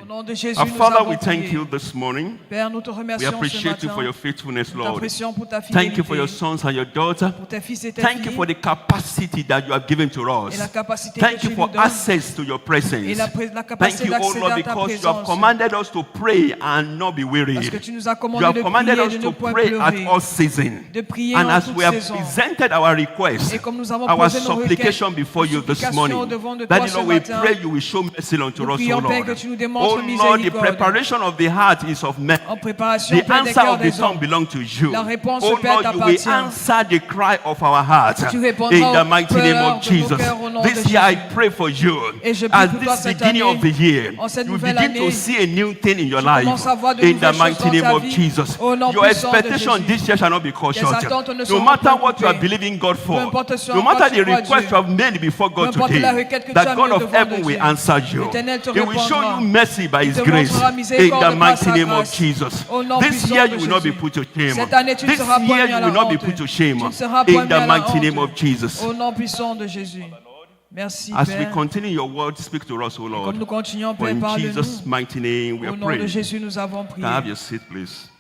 Au nom de Jésus, Our nous Father, avons we thank prié. you this morning. Père, nous te We remercions ce appreciate you matin. for your faithfulness, Nous Lord. t'apprécions pour ta Thank you for your fidélité, sons and your daughter. pour tes fils et tes Thank you for filles, the capacity that you have given to et us. la capacité Thank que you tu for nous donnes, access to your presence. et la Thank capacité you, oh d'accéder Lord, à ta because you have présence. commanded us to pray and not be weary. Parce que tu nous as You commandé have de commanded prier, us de ne to point pray at pleurer, all seasons. de prier And en as toute we have saison. presented our request, Et comme nous avons our posé nos supplication requêtes, before you this supplications morning, devant de that toi you ce know, we matin, pray you will show mercy unto nous us, O prions, Père, Lord. que tu nous Oh démontres Lord, the miséricorde. preparation of the heart is of men. En préparation, The Père, des answer cœurs of the des tongue hommes. belongs to you. La réponse, Oh Père, Lord, you will t'appartient. answer the cry of our heart. Tu répondras In the aux mighty name pleurs of de nos Jesus. cœurs au nom This de year I Jésus. pray for you. Et je prie As pour toi this cette beginning année, of the year, en cette you nouvelle begin to année, see a new thing in your tu life. commences à voir de In nouvelles the choses mighty dans name ta of vie. Jesus. Au nom Your puissant de expectation Jésus. this year shall not be cut Tes short. attentes ne No seront matter pas what you are coupées. believing God Peu for, importe ce no en quoi matter tu the crois request Dieu. you have made before God Peu importe la today, requête que tu as the mise God of devant heaven de will Dieu. answer you. L'Éternel te He will show répondra. you mercy by Il His te grace. montrera In miséricorde the par mighty sa name of grâce. Jesus. Au nom This puissant year de you will not be Jésus. put to shame. Cette année, tu ne This seras point year mis à you will la not be honte. put to shame. Tu ne seras point In mis à the la mighty name honte. of Jesus. Au nom puissant de Jésus. Merci, As we Père. continue your word, speak to us, O Comme Lord. nous continuons, For Père, in parle-nous. Jesus' mighty name we Au are nom de praying. Jésus, nous avons prié. Can I have your seat, please?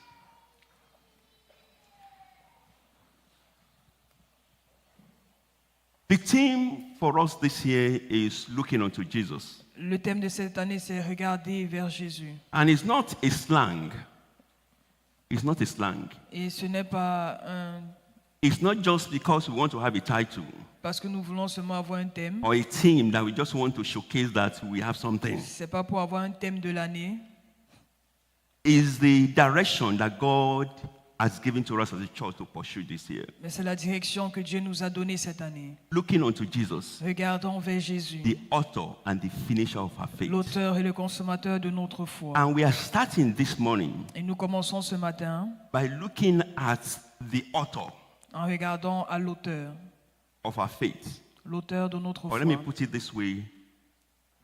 The theme for us this year is looking unto Jesus. Le thème de cette année, c'est regarder vers Jésus. And it's not a slang. It's not a slang. Et ce n'est pas It's not just because we want to have a title parce que nous voulons seulement avoir un thème. or a theme that we just want to showcase that we have something. C'est pas pour avoir un thème de l'année. It's the direction that God has given to us as a church to pursue this year. Mais c'est la direction que Dieu nous a donnée cette année. Looking unto Jesus, Regardons vers Jésus, the author and the finisher of our faith. l'auteur et le consommateur de notre foi. And we are starting this morning Et nous commençons ce matin by looking at the author en regardant à l'auteur of our faith. de notre Or foi. let me put it this way.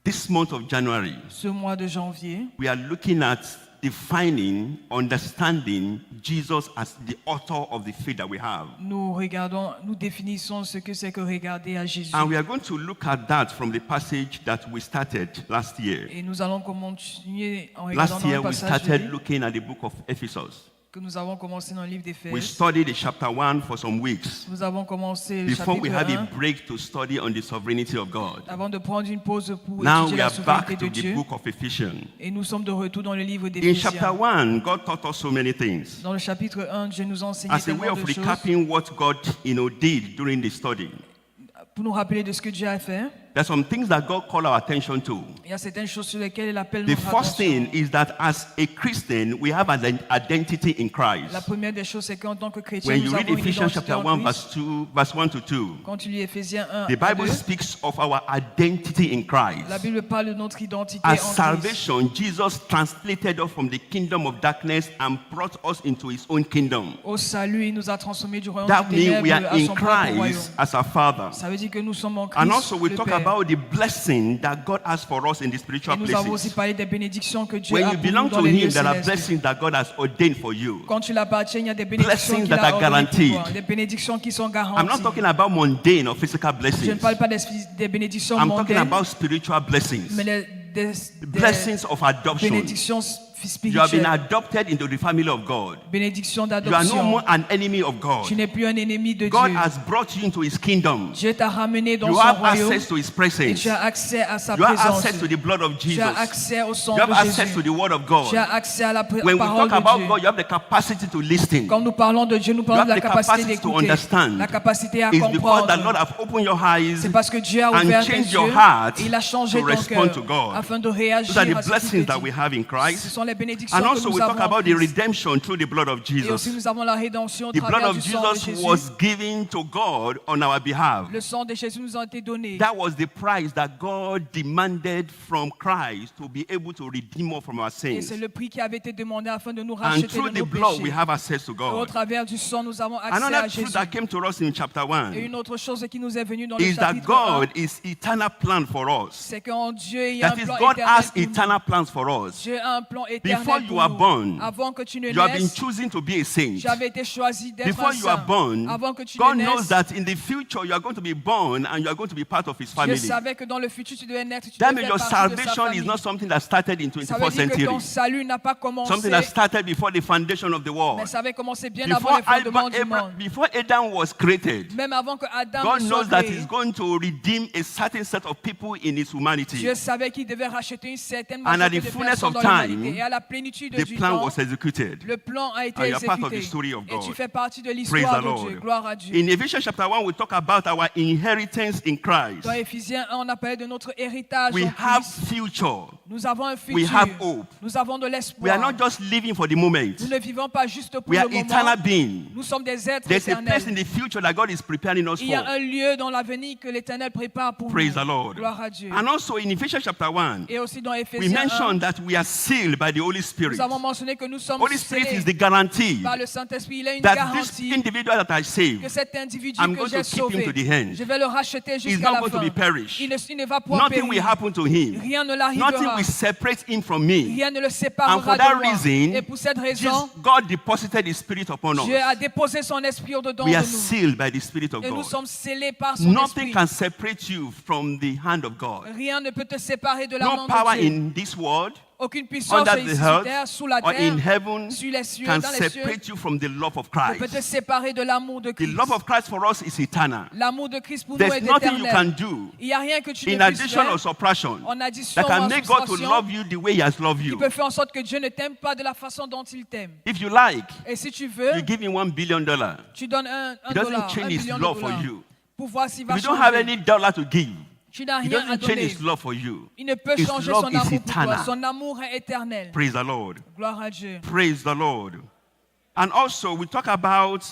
This month of January, Ce mois de janvier, we are looking at defining, understanding Jesus as the author of the faith that we have. nous définissons ce que c'est que regarder à Jésus. And we are going to look at that from the passage that we started last year. Et nous allons continuer en regardant Last dans year, le we passage started looking at the book of Ephesus. que nous avons commencé dans le livre We d'Éphèse. studied the chapter 1 for some weeks Nous avons commencé le before we chapitre had a 1 break to study on the sovereignty of God. avant de prendre une pause pour Now étudier we la are souveraineté back de to the Dieu. book of Ephesians. Et nous sommes de retour dans le livre In d'Éphésiens. chapter 1, God taught us so many things. Dans le chapitre 1, Dieu nous a enseigné As a way tellement of de choses recapping what God, did during the study. pour nous rappeler de ce que Dieu a fait. There's some things that God called our attention to. Il y a certaines choses sur lesquelles il appelle The notre first attention. thing is that as a Christian, we have an identity in Christ. La première des choses, c'est qu'en tant que chrétien, When nous you read avons une Ephesians identité chapter en 1, Christ. verse 1 to 2, Quand tu lis Éphésiens 1 the à Bible 2, speaks of our identity in Christ. la Bible parle de notre identité As en Christ. salvation, Jesus translated us from the kingdom of darkness and brought us into his own kingdom. Au salut, il nous a transformés du royaume That des means we ténèbres are à in son propre royaume. Christ as our Father. Ça veut dire que nous sommes en Christ, And also we le talk Père. about the blessing that God has for us in the Et spiritual nous avons aussi places. parlé des bénédictions que Dieu When a you pour nous belong dans to les lieux him, there are célestes. blessings that God has ordained for you. Quand tu l'appartiens, il y a des bénédictions Blessings qu'il that a are ordonnées pour toi. guaranteed. Des bénédictions qui sont I'm garanties. not talking about mundane or physical Je ne blessings. parle pas des bénédictions I'm talking mondaines, about spiritual blessings. mais des Blessings of adoption. bénédictions You have been spirituelles. adopted into the family of God. Bénédictions You are no d'adoption. more an enemy of God. Tu n'es plus un ennemi de God Dieu. has brought you into his kingdom. Dieu t'a ramené dans You son have royaume access to his et presence. tu as accès à sa You have présence. access to the blood of Tu Jesus. as accès au sang You have de access to Jésus. the word of Tu as God. accès à la When we parole talk de about Dieu. God, you have the capacity to listen. Quand nous parlons de Dieu, nous parlons You de have la the capacité capacity to d'écouter, understand. la capacité à It's because the Lord comprendre. have opened your eyes C'est parce que Dieu a and ouvert tes changed your yeux heart et il a changé to ton respond to cœur God. afin de Those réagir are the à ce qu'il blessings te that we dit. have in Ce Christ. sont les bénédictions And que also nous we talk avons en about the Christ. redemption through the blood of Et aussi Jesus. nous avons la rédemption au The blood travers of du sang de Jesus Jésus. was given to God on our behalf. Le sang de Jésus nous a été donné. That was the price that God demanded from Christ to be able to redeem us from our Et sins. c'est le prix qui avait été demandé afin de nous And racheter through de the nos blood, we péchés. have access to Et au God. travers du sang, nous avons accès Another à truth Jésus. that came to us in chapter Et 1 une autre chose qui nous est venue dans le is that chapitre 1, God is eternal plan for us. c'est qu'en Dieu, il y a That un is, plan God éternel has pour nous. eternal plans for us. Dieu a un plan éternel Before you pour were nous. born, Avant que tu ne you have been naisses, choosing to be a saint. tu avais été choisi d'être Before un you are saint. born, Avant que tu God ne knows naisses, that in the future you are going to be born and you are going to be part of His Dieu family. savait que dans le futur tu devais naître, tu That devais means faire your partie de sa salvation is famille. not something that started in Ça veut 24th dire que century. ton salut n'a pas Something commencé, that started before the foundation of the mais world. ça avait commencé bien avant Before les fondements du monde. Before Adam was created, Même avant que Adam God ne soit knows that créé, He's going to redeem a certain set of people in His humanity. Dieu savait qu'il devait racheter une certaine And at majorité the de fullness personnes of dans time, l'humanité. Et à la plénitude The du plan temps, was executed. le plan a été And you are part of exécuté. the story of Et tu God. fais partie de Praise l'histoire the de Lord. Dieu. Gloire à Dieu. In Ephesians chapter 1, we talk about our inheritance in Christ. Dans Éphésiens 1, on a parlé de notre héritage We en have Christ. future. Nous avons un We futur. have hope. Nous avons de We are l'espoir. not just living for the moment. Nous ne vivons pas juste pour We are le moment. eternal beings. Nous sommes des êtres There's a place in éternels. the future that God is preparing us Il y a for. un lieu dans l'avenir que l'Éternel prépare pour Praise the nous. Lord. Gloire à Dieu. And also in Ephesians chapter 1, Et aussi dans we Éphésiens 1, mentioned that we are sealed by the Holy Spirit. nous avons mentionné que nous sommes Holy Spirit is scellés the guarantee par le Saint-Esprit. Il a une that this garantie individual that I que saved, cet individu I'm que going j'ai to keep him sauvé, to the end. je vais le racheter He's jusqu'à not la going to fin. be perished. Il ne va point Nothing will périr. happen to him. Rien ne Nothing l'arrivera. will separate him from me. Rien ne le And séparera for de that moi. reason, Et pour cette raison, God deposited His Spirit upon Dieu a us. déposé son esprit au-dedans We de are nous. sealed by the Spirit of Et nous God. sommes scellés par son Nothing esprit. can separate you from the hand of God. Rien ne peut te séparer de la No main power de Dieu. in this world, Aucune puissance under ici the sur terre, earth, sous la or in terre, heaven sur les cieux, can dans les cieux, separate you from the love of ne peut te Christ. séparer de l'amour de The Christ. love of Christ for us is eternal. L'amour de Christ pour nous There's est nothing you can éternel. do Il n'y a rien que tu in ne puisses addition or faire subtraction en addition that ou en can make God to soustraction love you the way He has loved qui you. peut faire en sorte que Dieu ne t'aime pas de la façon dont il t'aime. If you like, Et si tu veux, you give Him $1 billion. tu donnes un He doesn't dollar, change un His billion de love for dollars you. pour voir s'il va If you don't have changer. any dollar to give, Tu n'as He rien à doesn't change donner. His love for you. Il ne peut His changer love son is amour pour toi. eternal. Son amour est éternel. Praise the Lord. Gloire à Dieu. Praise the Lord. And also, we talk about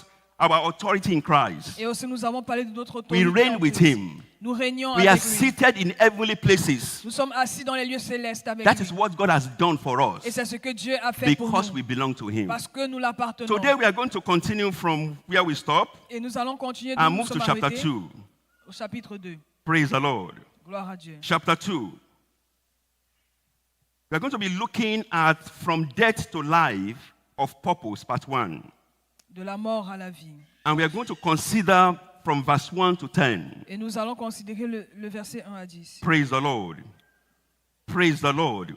our authority in Christ. Et aussi, nous avons parlé de notre We autorité. reign en with Christ. Him. Nous régnons We are avec lui. seated in heavenly places. Nous sommes assis dans les lieux célestes avec That lui. is what God has done for Et us c'est ce que Dieu a fait pour because nous. we belong to Him. Parce que nous l'appartenons. Today, we are going to continue from where we stop Et nous allons continuer de and nous move to sommes chapter arrêtés 2. au chapitre 2. Praise the Lord. Gloire à Dieu. Chapter 2. We are going to be looking at from death to life of purpose, part 1. De la mort à la vie. And we are going to consider from verse 1 to 10. Et nous allons considérer le verset 1 à 10. Praise the Lord. Praise the Lord.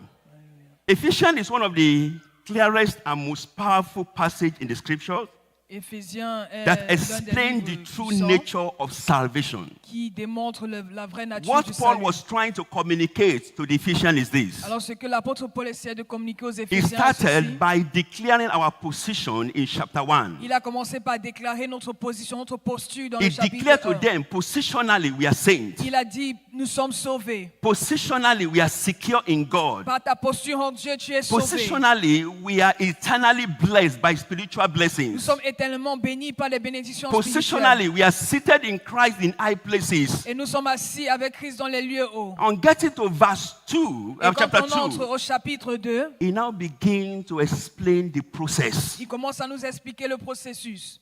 Ephesians is one of the clearest and most powerful passages in the scriptures Éphésiens est that l'un des explain the livres true puissants nature of salvation. qui démontre la vraie nature What du Paul salut. was trying to communicate to the Ephesians is this. Alors ce que l'apôtre Paul essaie de communiquer aux He Éphésiens, c'est ceci. started by declaring our position in chapter 1. Il a commencé par déclarer notre position, notre posture dans He le chapitre declared to 1. them, positionally we are saints. Il a dit, nous sommes sauvés. Positionally we are secure in God. Par ta posture en Dieu, tu es sauvé. Positionally we are eternally blessed by spiritual Nous blessings. sommes éternellement bénis par les bénédictions spirituelles. Positionally we are seated in Christ in high places. Et nous sommes assis avec Christ dans les lieux hauts. On getting to verse 2, Et quand chapter on entre 2, au chapitre 2, he now begins to explain the process. il commence à nous expliquer le processus.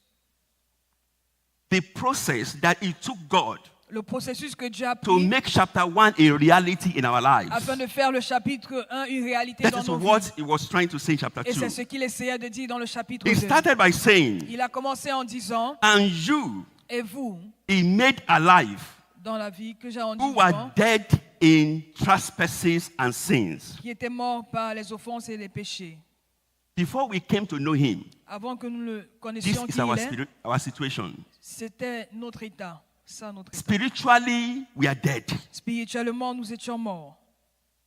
The process that it took God Le processus que Dieu a to pris make chapter 1 a reality in our lives. afin de faire le chapitre 1 une réalité That dans is nos what vies. he was trying to say in chapter Et c'est 2. ce qu'il essayait de dire dans le chapitre He 2. started by saying, Il a commencé en disant, and you et vous, he made alive dans la vie que j'ai en who dit, were dead in trespasses and sins. qui étaient morts par les offenses et les péchés. Before we came to know him, Avant que nous le this connaissions is qui our, il est, our situation. c'était notre état. Ça, notre état. Spiritually, we are dead. Spirituellement, nous étions morts.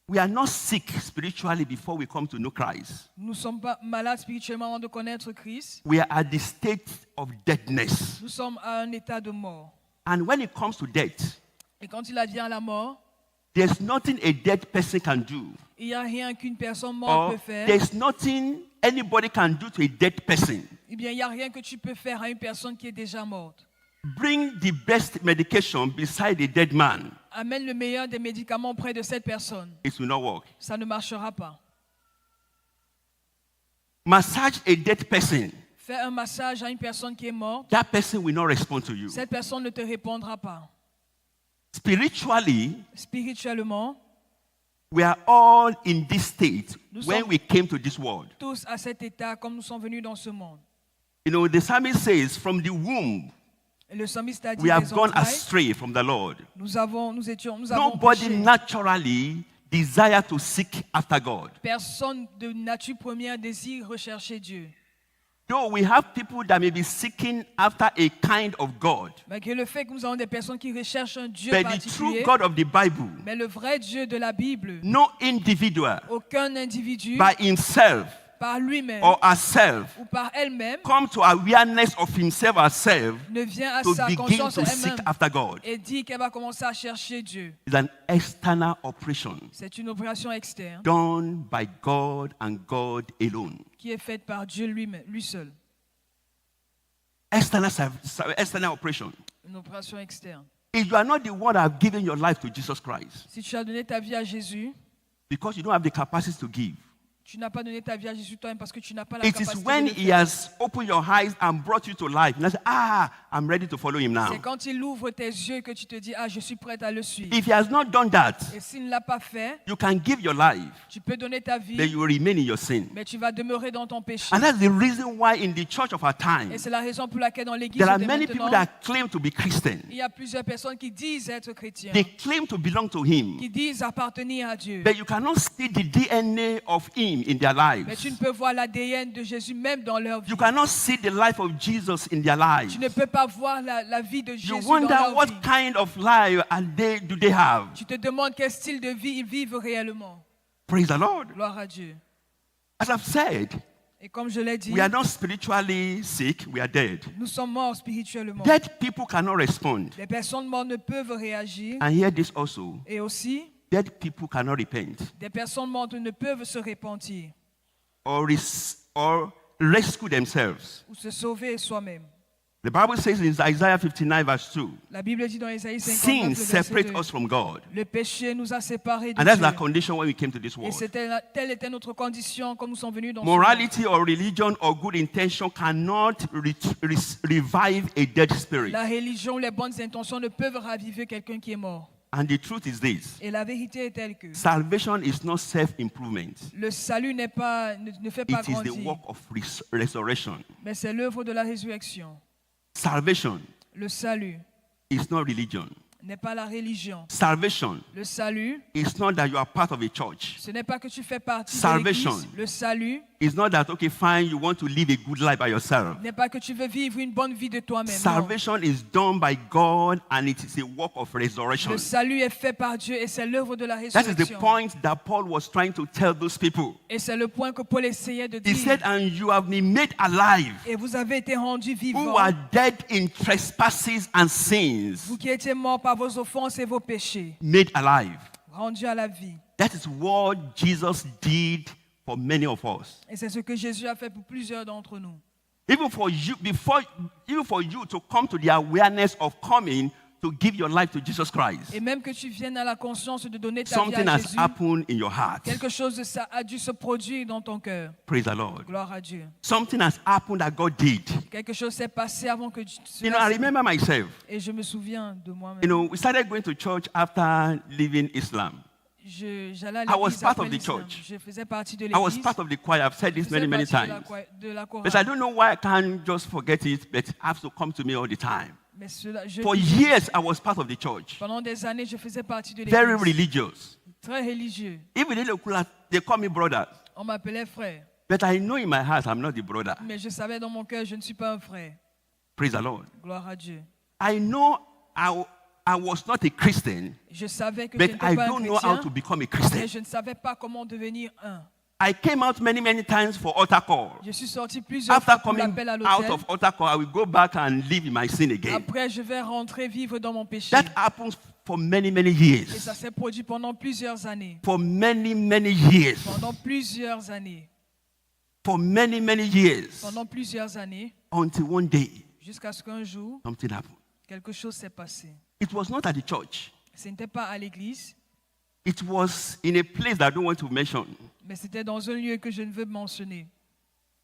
We are not sick spiritually before we come to know Christ. Nous ne sommes pas malades spirituellement avant de connaître Christ. We are at the state of deadness. Nous sommes à un état de mort. And when it comes to death, Et quand il advient à la mort, there's nothing a dead person can do. il n'y a rien qu'une personne morte Or peut faire. there's nothing anybody can do to a dead person. Eh bien, il n'y a rien que tu peux faire à une personne qui est déjà morte. Bring the best medication beside a dead man. Amène le meilleur des médicaments près de cette personne. It will not work. Ça ne marchera pas. Massage a dead person. Fais un massage à une personne qui est morte. That person will not respond to you. Cette personne ne te répondra pas. Spiritually, Spirituellement, We are all in this state Nous when sommes- we came to this world. Tous à cet état comme nous sommes venus dans ce monde. You know, the psalmist says, from the womb, Et le psalmiste a dit we have des gone entrailles, astray from the Lord. nous avons péché. Nobody naturally desire to seek after God. Personne de nature première désire rechercher Dieu. Though we have people that may be seeking after a kind of God, Malgré le fait que nous avons des personnes qui recherchent un Dieu but the true particulier, God of the Bible, mais le vrai Dieu de la Bible, no individual aucun individu by himself par lui-même or herself ou par elle-même come to awareness of himself or herself ne vient à to sa begin conscience to seek elle-même after God. et dit qu'elle va commencer à chercher Dieu. It's an external operation C'est une opération externe done by God and God alone. qui est faite par Dieu lui-même, lui seul. External operation. Une opération externe. If you are not the one that have given your life to Jesus Christ, Si tu as donné ta vie à Jésus, because you don't have the capacity to give, tu n'as pas donné ta vie à Jésus toi-même parce que tu n'as pas la it is capacité when de le he faire. has opened your eyes and brought you to life, and you say, I'm ready to follow him now. C'est quand il ouvre tes yeux que tu te dis, je suis prête à le suivre. If he has not done that, Et s'il ne l'a pas fait, you can give your life, tu peux donner ta but vie, you will remain in your sin. mais tu vas demeurer dans ton péché. And that's the reason why in the church of our time, Et c'est la raison pour laquelle dans l'église there are de many people maintenant, that claim to be Christian. il y a plusieurs personnes qui disent être chrétiens, They claim to belong to him, qui disent appartenir à Dieu. but you cannot see the DNA of him in their lives. Mais tu ne peux voir l'ADN de Jésus même dans leur vie. You cannot see the life of Jesus in their lives. Tu ne peux pas voir la vie de You Jésus dans wonder leur what vie. kind of life do they have. Tu te demandes quel style de vie ils vivent réellement. Praise the Lord. Gloire à Dieu. As I've said, Et comme je l'ai dit, we are not spiritually sick, we are dead. nous sommes morts spirituellement. Dead people cannot respond. Les personnes mortes ne peuvent réagir. And hear this also, Et aussi, dead people cannot repent des personnes mortes ne peuvent se repentir or rescue themselves. ou se sauver soi-même. The Bible says in Isaiah 59 verse 2, La Bible dit dans Isaïe 59, sin le verset separates 2, us from God. le péché nous a séparés de And that's Dieu. our condition when we came to this Et world. telle était notre condition quand nous sommes venus dans ce monde. Morality or religion or good intention cannot revive a dead spirit. La religion, les bonnes intentions ne peuvent raviver quelqu'un qui est mort. And the truth is this, Et la vérité est telle que salvation is not self-improvement. le salut ne fait pas It is the grandir, work of resurrection. mais c'est l'œuvre de la résurrection. Salvation Le salut is not religion. n'est pas la religion. Salvation Le salut, is not that you are part of a church. ce n'est pas que tu fais partie de Salvation. l'église. Le salut It's not that, okay, fine, you want to live a good life by yourself. n'est pas que tu veux vivre une bonne vie de toi-même. Non. Salvation is done by God and it is a work of resurrection. Le salut est fait par Dieu et c'est l'œuvre de la That is the résurrection. point that Paul was trying to tell those people. Et c'est le point que Paul essayait de He dire. said, and you have been made alive, Et vous avez été rendus who vivants, are dead in trespasses and sins, vous qui étiez morts par vos offenses et vos péchés, made alive. rendus à la vie. That is what Jesus did for many of us. Et c'est ce que Jésus a fait pour plusieurs d'entre nous. Even for you to come to the awareness of coming to give your life to Jesus Christ, Et même que tu viennes à la conscience de donner ta vie something à has Jésus, happened in your heart. quelque chose de ça a dû se produire dans ton cœur. Praise the Lord. Gloire à Dieu. Something has happened that God did. Quelque chose s'est passé avant que You know, I remember myself. Et je me souviens de moi-même. You know, we started going to church after leaving Islam. J'allais à I was l'église part après of the l'islam. church. Je faisais partie de I was l'église. part of the choir. I've said this Je faisais many partie times. de la chorale. But I don't know why I can't just forget it, but it has to come to me all the time. Mais For years, I was part of the church. pendant des années, je faisais partie de Very l'église. religious. Très religieux. Even in the class, they call me brother. On m'appelait frère. But I know in my heart I'm not the brother. Mais je savais dans mon cœur, je ne suis pas un frère. Praise the Lord. Gloire à Dieu. I know I was not a Christian, Je savais que je but n'étais I pas un don't know how chrétien, to become a mais Christian. je ne savais pas comment devenir un. I came out many times for altar call. Je suis sorti plusieurs After fois pour coming l'appel à out l'autel. of altar call, I will go back and live in my sin again. Après, je vais rentrer vivre dans mon péché. That happens for many Et years. ça s'est produit pendant plusieurs années. For many years. Pendant plusieurs années. For many years. Pendant plusieurs années. Until one day, Jusqu'à ce qu'un jour, something happened. quelque chose s'est passé. It was not at the church. Ce n'était pas à l'église, It was in a place that I don't want to mention. mais c'était dans un lieu que je ne veux mentionner.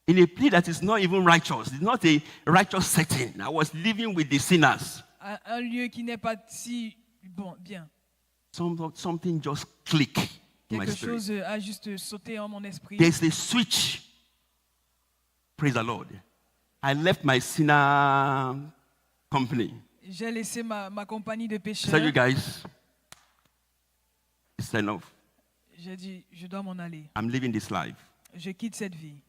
In a place that is not even righteous. It's not a righteous setting. I was living with the sinners. Un lieu qui n'est pas si bien. Something just clicked. in my Quelque spirit. chose a juste sauté en mon esprit. There's a switch. Praise the Lord. I left my sinner company. J'ai laissé ma compagnie de I pécheurs. said, you guys, it's enough. J'ai dit, je dois m'en aller. I'm living this life. Je quitte cette vie.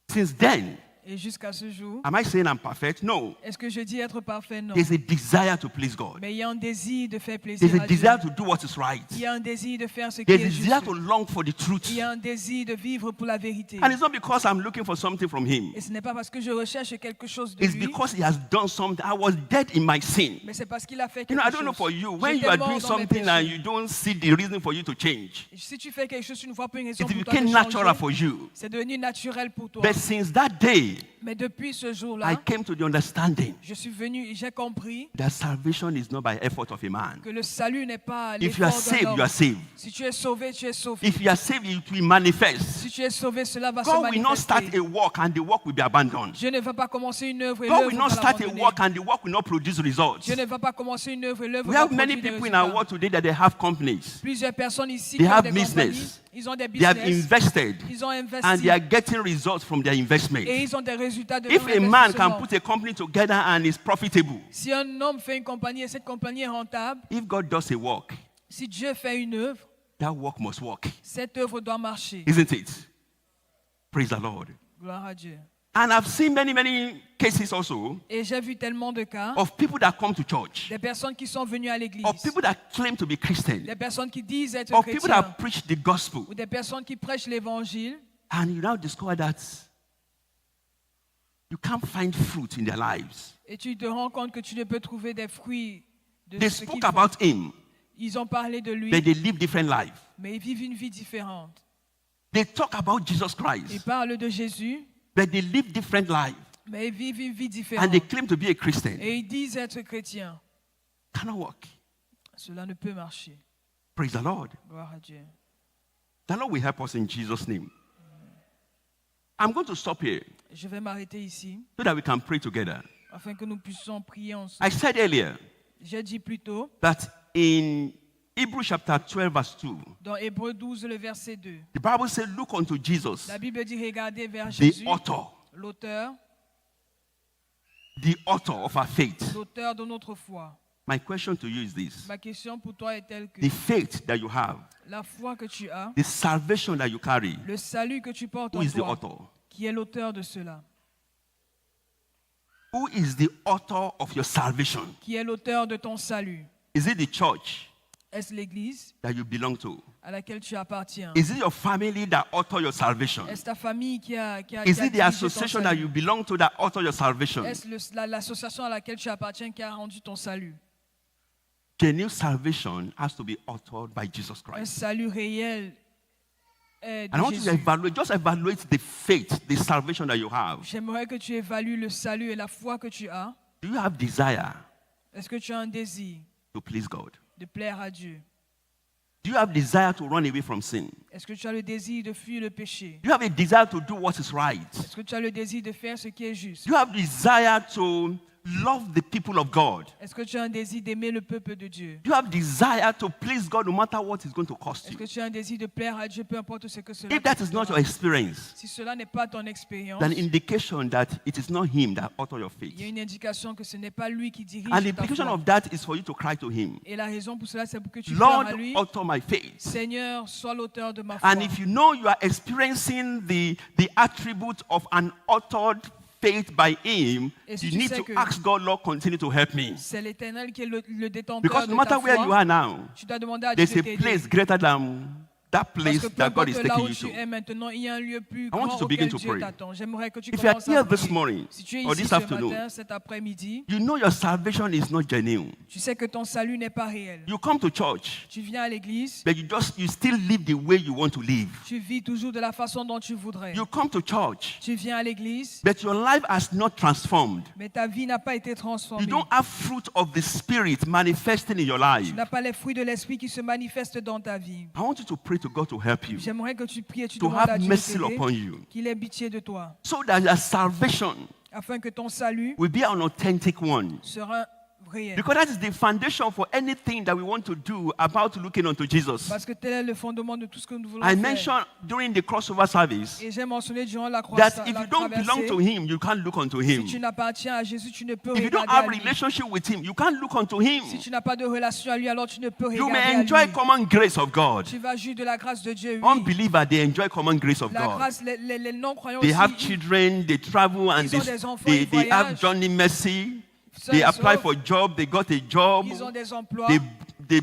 Since then, Et jusqu'à ce jour, am I saying I'm perfect? No. est-ce que je dis être parfait? Non. There's a desire to please God. Mais il y a un désir de faire plaisir There's a à Dieu. desire to do what is right. Il y a un désir de faire ce qui There's a est desire juste. to long for the truth. Il y a un désir de vivre pour la vérité. And it's not because I'm looking for something from Him. Et ce n'est pas parce que je recherche quelque chose de It's lui, because He has done something. I was dead in my sin. mais c'est parce qu'il a fait You know, quelque I don't know chose. for you. When you J'étais are mort doing dans mes something and péchés. you don't see the reason for you to change, Si tu fais quelque chose, tu ne vois pas une raison it pour toi de became natural changer. for you. C'est devenu naturel pour toi. But since that day, Mais depuis ce I jour-là, came to the understanding je suis venu et j'ai compris that salvation is not by effort of a man. que le salut n'est pas If you are l'effort d'un saved, you are homme. saved. Si tu es sauvé, tu es sauvé. If you are saved, it will manifest. Si tu es sauvé, cela va se God will not start manifester. a work and the work will be abandoned. Dieu ne va pas commencer une œuvre et God l'œuvre will va not start a l'abandonner. work and the work will not produce results. Dieu ne va pas commencer une œuvre et l'œuvre We va have many produire des people in our résultats. world today that they have companies. Plusieurs personnes ici They qui ont have des business. compagnies, ils ont des They have business, invested ils ont and investi they are getting results from their investment. et ils ont des résultats de If leur a man can investissement. put a company together and is profitable, Si un homme fait une compagnie et cette compagnie est rentable, if God does a work, si Dieu fait une œuvre, that work must work, cette œuvre doit marcher. isn't it? Praise the Lord. Gloire à Dieu. And I've seen many cases also Et j'ai vu tellement de cas of people that come to church, des personnes qui sont venues à l'église, of people that claim to be Christian, des personnes qui disent être of people chrétiens, that preach the gospel, ou des personnes qui prêchent l'évangile, and you now discover that you can't find fruit in their lives. et tu te rends compte que tu ne peux trouver des fruits de They ce qu'ils spoke font. about Him, Ils ont parlé de lui, but they live different lives. mais ils vivent une vie différente. They talk about Jesus Ils Christ, parlent de Jésus, but they live different lives. mais ils vivent une vie And différente. they claim to be a Christian. Et ils disent être chrétiens. Cannot work. Cela ne peut marcher. Praise the Lord. Gloire à Dieu. The Lord will help us in Jesus' name. I'm going to stop here Je vais m'arrêter ici so that we can pray together. afin que nous puissions prier ensemble. I said earlier J'ai dit plus tôt, that in Hebrews chapter 12, verse 2, dans Hébreux 12, le verset 2, the Bible said, look unto Jesus, la Bible dit regardez vers the Jésus, author of our faith. l'auteur de notre foi. My question to you is this. Ma question pour toi est telle que The faith that you have, la foi que tu as, the salvation that you carry, le salut que tu portes who en is the toi, author? qui est l'auteur de cela, Who is the author of your salvation? qui est l'auteur de ton salut. Is it the church Est-ce l'Église that you belong to? à laquelle tu appartiens? Is it your family that author your salvation? Est-ce ta famille qui a Is qui a it the dirigé ton association that salut? you belong to that author your salvation? Est-ce l'association à laquelle tu appartiens qui a rendu ton salut? Genuine salvation has to be authored by Jesus Un Christ. salut réel est And I de want you to Jésus. evaluate, just evaluate the faith, the salvation that you have. J'aimerais que tu évalues le salut et la foi que tu as. Do you have desire Est-ce que tu as un désir to please God? de plaire à Dieu? Do you have desire to run away from sin? Est-ce que tu as le désir de fuir le péché? Do you have a desire to do what is right? Est-ce que tu as le désir de faire ce qui est juste? Do you have desire to love the people of God? Est-ce que tu as un désir d'aimer le peuple de Dieu? Do you have desire to please God no matter what it's going to cost Est-ce you? que tu as un désir de plaire à Dieu, peu importe ce que cela If that te is not coûtera? your experience, Si cela n'est pas ton expérience, then indication that it is not Him that author your il y a faith. une indication que ce n'est pas lui qui dirige And the ta implication foi. of that is for you to cry to Him. Et la raison pour cela, c'est pour que tu pleures Lord, à lui. author my faith. Seigneur, sois l'auteur de ma foi. And if you know you are experiencing the attribute of an authored faith by Him, Et si you tu need sais to que- ask God, Lord, continue to help me. C'est l'Éternel qui est le détenteur Because de no matter ta where you foi. are now, Tu dois demander à Dieu there's de a t'aider. place greater than that Parce place que peu that God is importe là taking où you tu to. es maintenant, il y a un lieu plus want grand you to begin auquel to Dieu pray. t'attend. J'aimerais que tu If you are commences here à this prier. morning Si tu es or ici this ce afternoon, matin, cet après-midi, you know your salvation is not genuine. tu sais que ton salut n'est pas réel. You come to church, Tu viens à l'église, but you still live the way you want to live. tu vis toujours de la façon dont tu voudrais. You come to church, Tu viens à l'église, but your life has not transformed. mais ta vie n'a pas été transformée. You don't have fruit of the Spirit manifesting in your life. Tu n'as pas les fruits de l'esprit qui se manifestent dans ta vie. I want you to pray to God to help you, J'aimerais que tu pries et tu to demandes à have Dieu de mercy t'aider, upon you, qu'il ait pitié de toi, so that your salvation afin que ton salut will be an authentic one. sera réel. Because that is the foundation for anything that we want to do about looking unto Jesus. Parce que tel est le fondement de tout ce que nous voulons I faire. mentioned during the crossover service Et j'ai mentionné durant la that if you don't belong traversée, to him, you can't look unto si him. tu n'appartiens à Jésus, tu ne peux If you don't regarder have à lui. relationship with him, you can't look unto him. Si tu n'as pas de relation à lui, alors tu ne peux You regarder may à enjoy lui. common grace of God. Tu vas jouir de la grâce de Dieu, oui. Unbeliever, they enjoy common grace of La God. grâce, les non-croyants They aussi, have children, they travel, and Ils ont des enfants, they ils have voyagent. Johnny Mercy. Seuls They apply sauf, for job, they got a job. ils ont des emplois, They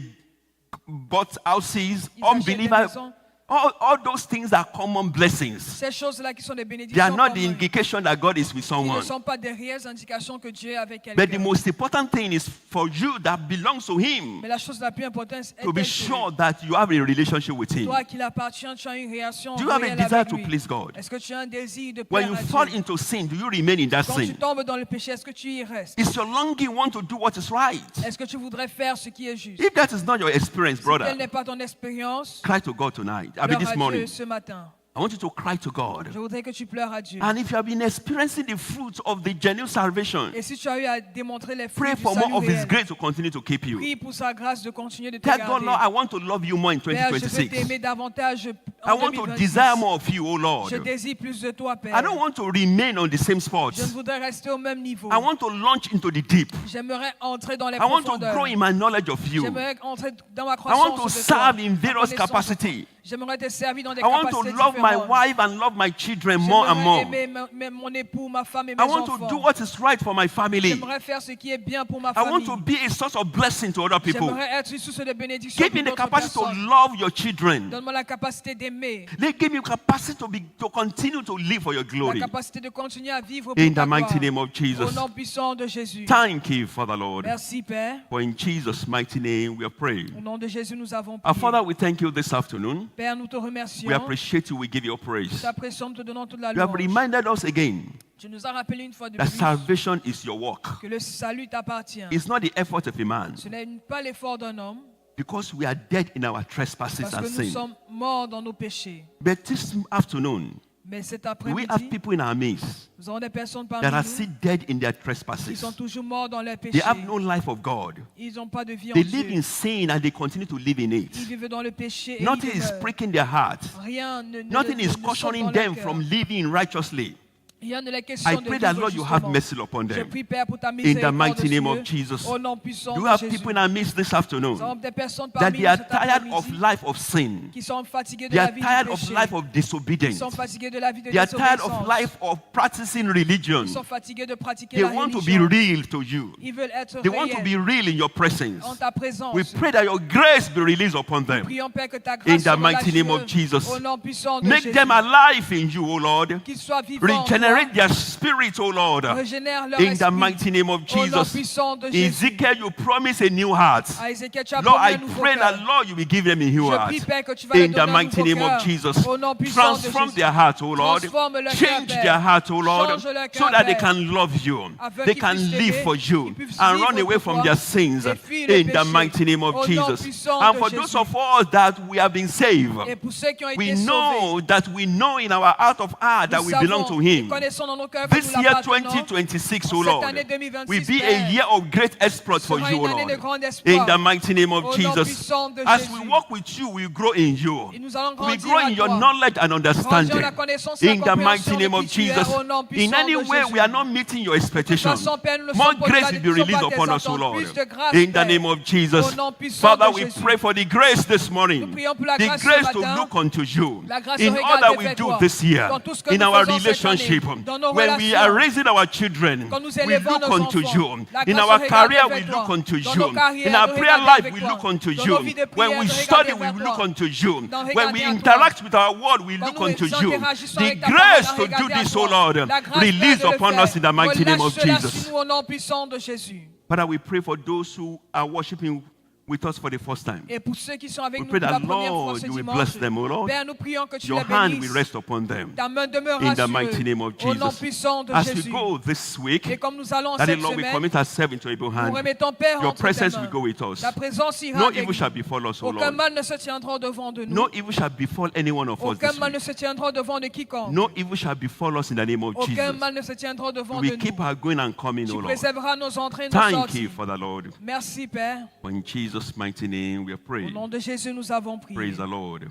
bought houses. ils achètent des Unbeliever, maisons. all those things are common blessings. Ces choses-là qui sont des They bénédictions are not the communes, indication that God is with ils ne someone. sont pas des réelles indications que Dieu est avec But the quelqu'un. most important thing is for you that belongs to Him Mais la chose la plus importante est to be sure that you have a relationship with Him. toi qui l'appartiens, tu as une relation Do you have a réelle desire avec to lui. please God? Est-ce que tu as un désir de When plaire you à fall Dieu? into sin, do you remain in that Quand tu sin? tombes dans le péché, est-ce que tu y restes? Is your longing want to do what is right? Est-ce que tu voudrais faire ce qui est juste? If that is not your experience, Si brother, telle n'est pas ton expérience, cry to God tonight. I mean, pleure this à morning. Dieu ce matin. I want you to cry to God. Je voudrais que tu pleures à Dieu. And if you have been experiencing the fruits of the genuine salvation, Et si tu as eu à démontrer les fruits pray du for salut more of His réel, grace to continue to keep you. prie pour sa grâce de continuer de te Tell God, garder. Lord, I want to love you more in Père, je veux 2026. t'aimer davantage I en want to 2026. desire more of you, oh Lord. Je désire plus de toi, Père. I don't want to remain on the same spot. Je ne voudrais rester au même niveau. I want to launch into the deep. J'aimerais entrer dans les I want to profondeurs. grow in my knowledge of you. J'aimerais entrer dans ma I croissance want to de toi, serve in ma various connaissance de toi. capacities. J'aimerais te servir dans des I want to capacités love my différentes. wife and love my children more and J'aimerais more. aimer mon époux, ma femme et mes I want to enfants. do what is right for my family. J'aimerais faire ce qui est bien pour ma I want famille. to be a source of blessing to other people. J'aimerais être une source de bénédiction Give me pour the d'autres capacity to personnes. love your children. Donne-moi la capacité d'aimer, Give me capacity to continue to live for your la glory. capacité de continuer à vivre In pour ta the mighty gloire. name of Au Jesus. nom puissant de Jésus. Thank you, Father Lord. Merci, Père. For in Jesus' mighty name we are praying. Au nom de Jésus, nous avons Our prié. Father, we thank you this afternoon. Père, nous te remercions. We appreciate you. We give you Nous praise. t'apprécions, nous te donnons toute la You have louange. reminded us again Tu nous as rappelé une fois de that plus salvation is your work. que le salut t'appartient. It's not the effort of a man. Ce n'est pas l'effort d'un homme, Because we are dead in our trespasses parce and que nous sin. sommes morts dans nos péchés. But this afternoon, Mais cet we après-midi, have people in our midst nous avons des personnes parmi that are nous still dead in their qui trespasses. sont toujours morts dans leurs They péchés. have no life of God. Ils n'ont pas de vie en They live in Dieu. sin and they continue to live in Ils it. vivent dans le péché et Nothing ils is demeurent. breaking their heart. Rien ne Nothing is saute cautioning dans leur them cœur. from living righteously. Rien ne les I questionne de pray that, vivre Lord, you have justement. mercy upon Je them. prie, Père, pour ta In the miséricorde mighty name sur of eux. Jesus. Au nom puissant Do you de have Jésus. people in our midst this Nous afternoon avons des personnes that parmi they nous are cet tired of après-midi life of sin? qui sont fatigués de They la are vie tired du of péché. life of Ils disobedience. sont fatigués de la vie de They are tired of désobéissance. life of practicing religion. Ils sont fatigués de pratiquer They la want to be religion. real to you. Ils veulent être They want to be réels real in your presence. en ta présence. We pray that your grace be released upon them. Prions, Père, que ta In grâce the soit mighty name of relâchée Jesus. au nom puissant de Make Jésus. them alive in you, O Lord. Qu'ils soient vivants en Regenerate toi. their spirit, O Lord. Régénère leur In the esprit. mighty name of Au nom Jesus. puissant de Jésus. Ezekiel, you promise a new heart. À Ézéchiel, tu as Lord, promis I un nouveau pray that, cœur. Lord, you will give them a new Je heart. prie, Père, que tu vas leur In the donner un mighty nouveau name of cœur. Jesus. Au nom puissant de Transform Jésus. their heart, O Lord. Transforme leur cœur, Change Père. their heart, O Lord, Change leur so cœur, that they Père. can love you. Afin They qu'ils can puissent live t'aimer, for you qu'ils puissent and vivre run away pour from toi their sins. et fuir le In the péché. mighty name of Au nom Jesus. puissant And de for Jésus. those of us that we have been saved, Et pour ceux qui ont we été sauvés, know that we know in our heart of heart that nous we belong to savons, Him. nous connaissons dans nos cœurs que This nous year l'appartenons. 2026, O Cette Lord, année 2026, will be a Père, year of great exploit for sera you, O une année de Lord. grand espoir. In the mighty name of Au nom Jesus. puissant de As Jésus. we walk with you, we grow in you. Et nous allons We grandir grow à in your toi. knowledge and Grandir understanding. en la connaissance et la In the mighty compréhension de name of qui tu es, Jesus. au nom In puissant any de way Jésus. we are not meeting your expectations, façon, Père, nous ne more sommes pas grace pas- will be nous ne sommes released pas upon tes us, O attentes. Lord. Plus de grâce, In the Père. name of Jesus. Au nom puissant Father, de we Jésus. pray for the grace this morning. Nous prions pour la The grâce ce grace to matin. look unto you La grâce in de all regarder that we vers do toi. this year, Dans tout ce que in nous our faisons cette relationship, année. Dans nos when we relations. are raising our children, Quand nous we élevons look nos unto enfants. you. La In grâce our de regarder career, vers we toi. look unto Dans you. nos carrières, In our de prayer regarder life, avec we toi. look unto Dans you. nos vies de prière, When we de study, regarder we vers look toi. unto you. Dans When we regarder à toi. interact with our world, we Quand look nous unto you. interagissons The avec ta grace parole, to do regarder à this, toi. O Lord, La grâce, release Père, de le upon faire. us in the mighty name of Relâche cela Jesus. sur nous au nom puissant de Jésus. Father, we pray for those who are worshiping with us for the first time. Et pour ceux qui sont avec We nous pray pour la that, première fois Lord, ce you will dimanche, bless them, O Lord. Père, nous prions que tu Your les hand will bénisses. rest upon them. Ta main demeurera In the sur mighty eux. name of Au nom Jesus. puissant de As we Jésus. go this week, Et comme nous allons that cette Lord, we semaine, commit ourselves into your nous hand. remettons Père Your entre tes presence mains. will go with us. Ta présence ira No avec evil nous. shall befall us, O Aucun Lord. mal ne se tiendra devant de nous. No evil shall befall any one of us Aucun this mal week. ne se tiendra devant de quiconque. No evil shall befall us in the name of Aucun Jesus. mal ne se tiendra devant We de keep nous. our going and coming, O Tu Lord. préserveras nos entrées et nos Thank sorties. you for the Lord. Merci Père. In Jesus' mighty name we Au pray. nom de Jésus, nous avons prié. Praise the Lord.